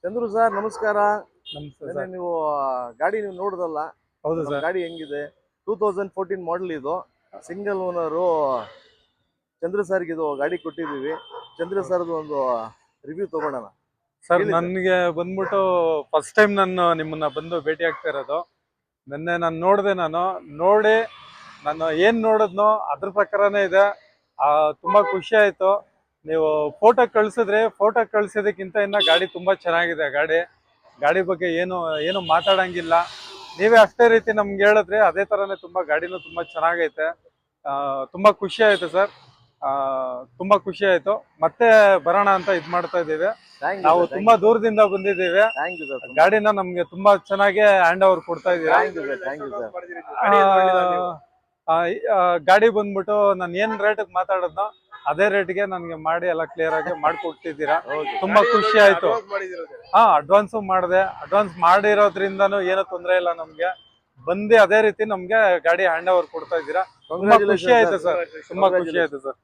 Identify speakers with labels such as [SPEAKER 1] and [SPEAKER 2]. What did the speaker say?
[SPEAKER 1] Chandru sir ನಮಸ್ಕಾರ.
[SPEAKER 2] ನಮಸ್ತೆ
[SPEAKER 1] ನೆನ್ನೆ
[SPEAKER 2] ಸರ್.
[SPEAKER 1] ನೀವು ಗಾಡಿ ನೀವು ನೋಡಿದಲ್ಲ,
[SPEAKER 2] ಹೌದು
[SPEAKER 1] ನಮ್ಮ
[SPEAKER 2] ಸರ್.
[SPEAKER 1] ಗಾಡಿ ಹೆಂಗಿದೆ? 2014 ಮಾಡಲ್ ಇದು. Single owner. ಚಂದ್ರ ಸರ್ಗೆ ಇದು ಗಾಡಿ ಕೊಟ್ಟಿದ್ದೀವಿ. ಚಂದ್ರ ಸರ್ದು ಒಂದು ರಿವ್ಯೂ ತಗೊಳ್ಳೋಣ
[SPEAKER 2] ಸರ್
[SPEAKER 1] ಹೇಳಿ ಸರ್.
[SPEAKER 2] ನನಗೆ ಬಂದ್ಬಿಟ್ಟು ಫಸ್ಟ್ ಟೈಮ್ ನಾನು ನಿಮ್ಮನ್ನ ಬಂದು ಭೇಟಿ ಆಗ್ತಾ ಇರೋದು. ನಿನ್ನೆ ನಾನು ನೋಡಿದೆ, ನೋಡಿ ನಾನು ಏನು ನೋಡಿದ್ನೋ ಅದ್ರ ಪ್ರಕಾರನೇ ಇದೆ. ತುಂಬ ಖುಷಿ ಆಯಿತು. ನೀವು ಫೋಟೋ ಕಳಿಸಿದ್ರಿ, ಫೋಟೋ ಕಳಿಸೋದಕ್ಕಿಂತ ಇನ್ನು ಗಾಡಿ ತುಂಬ ಚೆನ್ನಾಗಿದೆ. ಗಾಡಿ ಬಗ್ಗೆ ಏನು ಮಾತಾಡಂಗಿಲ್ಲ. ನೀವೇ ಅಷ್ಟೇ ರೀತಿ ನಮ್ಗೆ ಹೇಳಿದ್ರಿ, ಅದೇ ಥರನೇ ಗಾಡಿನೂ ತುಂಬ ಚೆನ್ನಾಗೈತೆ. ತುಂಬ ಖುಷಿ ಆಯಿತು ಸರ್. ತುಂಬ ಖುಷಿ ಆಯಿತು. ಮತ್ತೆ ಬರೋಣ ಅಂತ ಇದು ಮಾಡ್ತಾ ಇದ್ದೀವಿ. ನಾವು ತುಂಬಾ ದೂರದಿಂದ ಬಂದಿದ್ದೀವಿ.
[SPEAKER 1] Thank you sir.
[SPEAKER 2] ಗಾಡಿನ ನಮ್ಗೆ ತುಂಬಾ ಚೆನ್ನಾಗಿ ಹ್ಯಾಂಡ್ ಓವರ್ ಕೊಡ್ತಾ ಇದ್ದೀರಾ.
[SPEAKER 1] Thank you sir.
[SPEAKER 2] ಗಾಡಿ ಬಂದ್ಬಿಟ್ಟು ನಾನು ಏನ್ ರೇಟ್ ಮಾತಾಡೋದ್ನೋ ಅದೇ ರೇಟ್ಗೆ ನನ್ಗೆ ಮಾಡಿ ಎಲ್ಲ ಕ್ಲಿಯರ್ ಆಗಿ ಮಾಡ್ಕೊಡ್ತಿದ್ದೀರಾ. ತುಂಬಾ ಖುಷಿ ಆಯ್ತು. ಅಡ್ವಾನ್ಸ್ ಮಾಡಿದೆ. ಅಡ್ವಾನ್ಸ್ ಮಾಡಿರೋದ್ರಿಂದನೂ ಏನೂ ತೊಂದರೆ ಇಲ್ಲ ನಮ್ಗೆ. ಬಂದು ಅದೇ ರೀತಿ ನಮ್ಗೆ ಗಾಡಿ ಹ್ಯಾಂಡ್ ಓವರ್ ಕೊಡ್ತಾ ಇದ್ದೀರಾ. ತುಂಬಾ ಖುಷಿ ಆಯ್ತು ಸರ್. ತುಂಬಾ ಖುಷಿ ಆಯ್ತು ಸರ್.